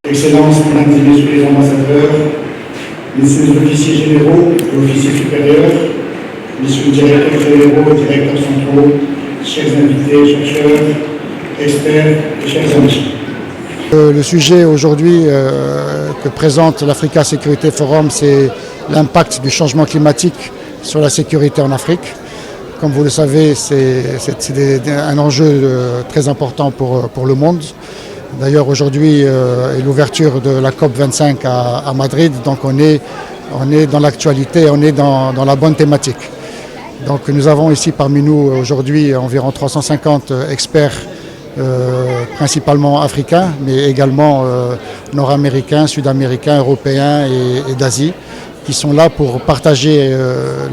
Excellences, Mesdames et Messieurs les ambassadeurs, Messieurs les officiers généraux et officiers supérieurs, Messieurs les directeurs généraux, directeurs centraux, chers invités, chercheurs, experts et chers amis. Le sujet aujourd'hui que présente l'Africa Security Forum, c'est l'impact du changement climatique sur la sécurité en Afrique. Comme vous le savez, c'est un enjeu très important pour le monde. D'ailleurs, aujourd'hui est l'ouverture de la COP25 à Madrid, donc on est dans l'actualité, on est dans la bonne thématique. Donc nous avons ici parmi nous aujourd'hui environ 350 experts, principalement africains, mais également nord-américains, sud-américains, européens et d'Asie, qui sont là pour partager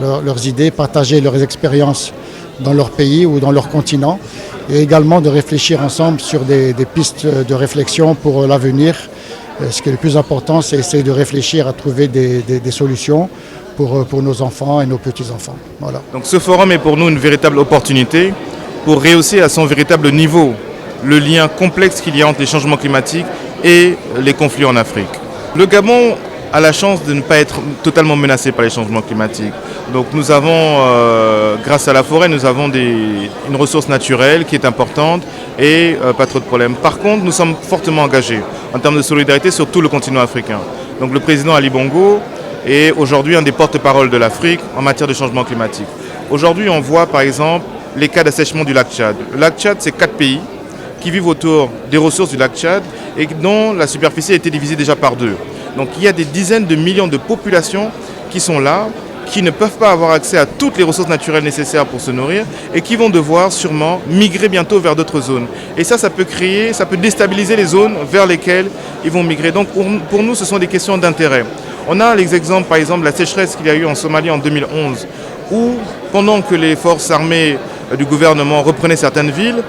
leurs idées, partager leurs expériences dans leur pays ou dans leur continent, et également de réfléchir ensemble sur des pistes de réflexion pour l'avenir. Ce qui est le plus important, c'est essayer de réfléchir à trouver des solutions pour nos enfants et nos petits-enfants. Voilà. Donc ce forum est pour nous une véritable opportunité pour rehausser à son véritable niveau le lien complexe qu'il y a entre les changements climatiques et les conflits en Afrique. Le Gabon a la chance de ne pas être totalement menacé par les changements climatiques. Donc nous avons, grâce à la forêt, nous avons une ressource naturelle qui est importante et pas trop de problèmes. Par contre, nous sommes fortement engagés en termes de solidarité sur tout le continent africain. Donc le président Ali Bongo est aujourd'hui un des porte-parole de l'Afrique en matière de changement climatique. Aujourd'hui, on voit par exemple les cas d'assèchement du lac Tchad. Le lac Tchad, c'est 4 pays qui vivent autour des ressources du lac Tchad et dont la superficie a été divisée déjà par 2. Donc il y a des dizaines de millions de populations qui sont là, qui ne peuvent pas avoir accès à toutes les ressources naturelles nécessaires pour se nourrir et qui vont devoir sûrement migrer bientôt vers d'autres zones. Et ça peut déstabiliser les zones vers lesquelles ils vont migrer. Donc pour nous, ce sont des questions d'intérêt. On a les exemples, par exemple, de la sécheresse qu'il y a eu en Somalie en 2011, où pendant que les forces armées du gouvernement reprenaient certaines villes,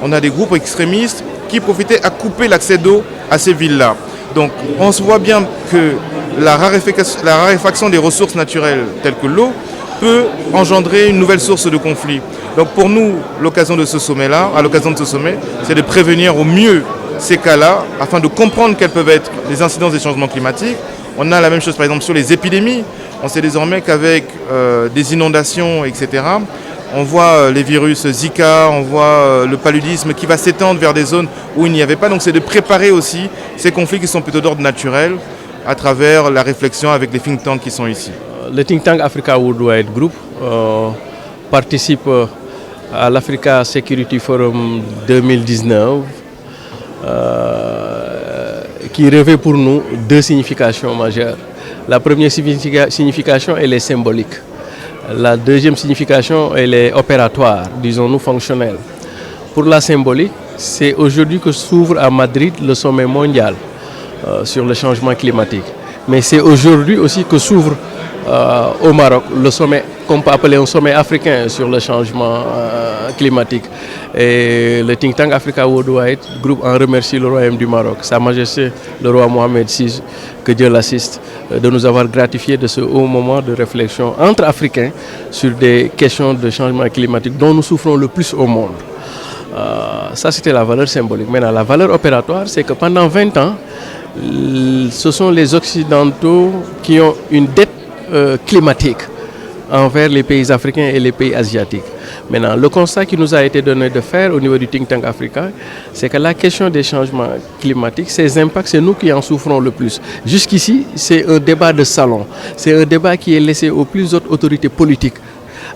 on a des groupes extrémistes qui profitaient à couper l'accès d'eau à ces villes-là. Donc on se voit bien que la raréfaction des ressources naturelles telles que l'eau peut engendrer une nouvelle source de conflit. Donc pour nous, à l'occasion de ce sommet, c'est de prévenir au mieux ces cas-là afin de comprendre quelles peuvent être les incidences des changements climatiques. On a la même chose par exemple sur les épidémies. On sait désormais qu'avec des inondations, etc., on voit les virus Zika, on voit le paludisme qui va s'étendre vers des zones où il n'y avait pas. Donc c'est de préparer aussi ces conflits qui sont plutôt d'ordre naturel à travers la réflexion avec les think tanks qui sont ici. Le think tank Africa Worldwide Group participe à l'Africa Security Forum 2019 qui revêt pour nous 2 significations majeures. La première signification, elle est symbolique. La deuxième signification, elle est opératoire, disons-nous fonctionnelle. Pour la symbolique, c'est aujourd'hui que s'ouvre à Madrid le sommet mondial sur le changement climatique. Mais c'est aujourd'hui aussi que s'ouvre au Maroc le sommet qu'on peut appeler un sommet africain sur le changement climatique. Et le think tank Africa Worldwide Group en remercie le Royaume du Maroc, Sa Majesté le roi Mohamed VI, que Dieu l'assiste, de nous avoir gratifié de ce haut moment de réflexion entre Africains sur des questions de changement climatique dont nous souffrons le plus au monde. Ça, c'était la valeur symbolique. Maintenant, la valeur opératoire, c'est que pendant 20 ans, ce sont les Occidentaux qui ont une dette climatique envers les pays africains et les pays asiatiques. Maintenant, le constat qui nous a été donné de faire au niveau du think tank africain, c'est que la question des changements climatiques, ces impacts, c'est nous qui en souffrons le plus. Jusqu'ici, c'est un débat de salon. C'est un débat qui est laissé aux plus hautes autorités politiques,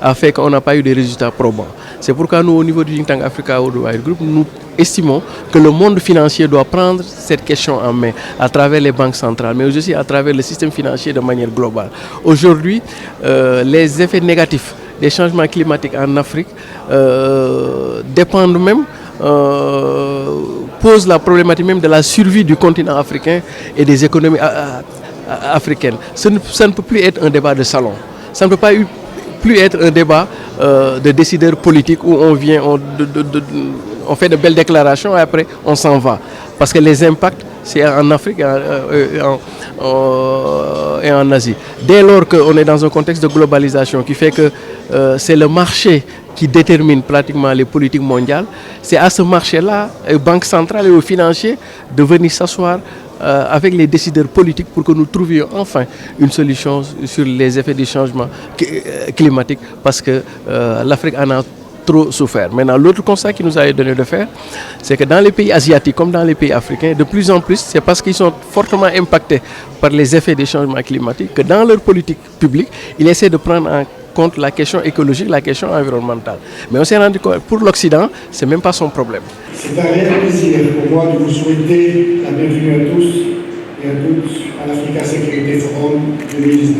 a fait qu'on n'a pas eu de résultats probants. C'est pourquoi nous, au niveau du think tank Africa Worldwide Group, nous estimons que le monde financier doit prendre cette question en main à travers les banques centrales, mais aussi à travers le système financier de manière globale. Aujourd'hui, les effets négatifs des changements climatiques en Afrique dépendent même, posent la problématique même de la survie du continent africain et des économies africaines. Ça ne peut plus être un débat de salon. Ça ne peut pas plus être un débat de décideurs politiques où on vient, on fait de belles déclarations et après on s'en va. Parce que les impacts, c'est en Afrique et en Asie. Dès lors qu'on est dans un contexte de globalisation qui fait que c'est le marché qui détermine pratiquement les politiques mondiales. C'est à ce marché-là, aux banques centrales et aux financiers, de venir s'asseoir avec les décideurs politiques pour que nous trouvions enfin une solution sur les effets du changement climatique, parce que l'Afrique en a trop souffert. Maintenant, l'autre constat qui nous a été donné de faire, c'est que dans les pays asiatiques comme dans les pays africains, de plus en plus, c'est parce qu'ils sont fortement impactés par les effets des changements climatiques que dans leur politique publique, ils essaient de prendre en compte la question écologique, la question environnementale. Mais on s'est rendu compte, pour l'Occident, ce n'est même pas son problème. C'est un réel plaisir pour moi de vous souhaiter la bienvenue à tous et à toutes à l'Africa Sécurité Forum 2019.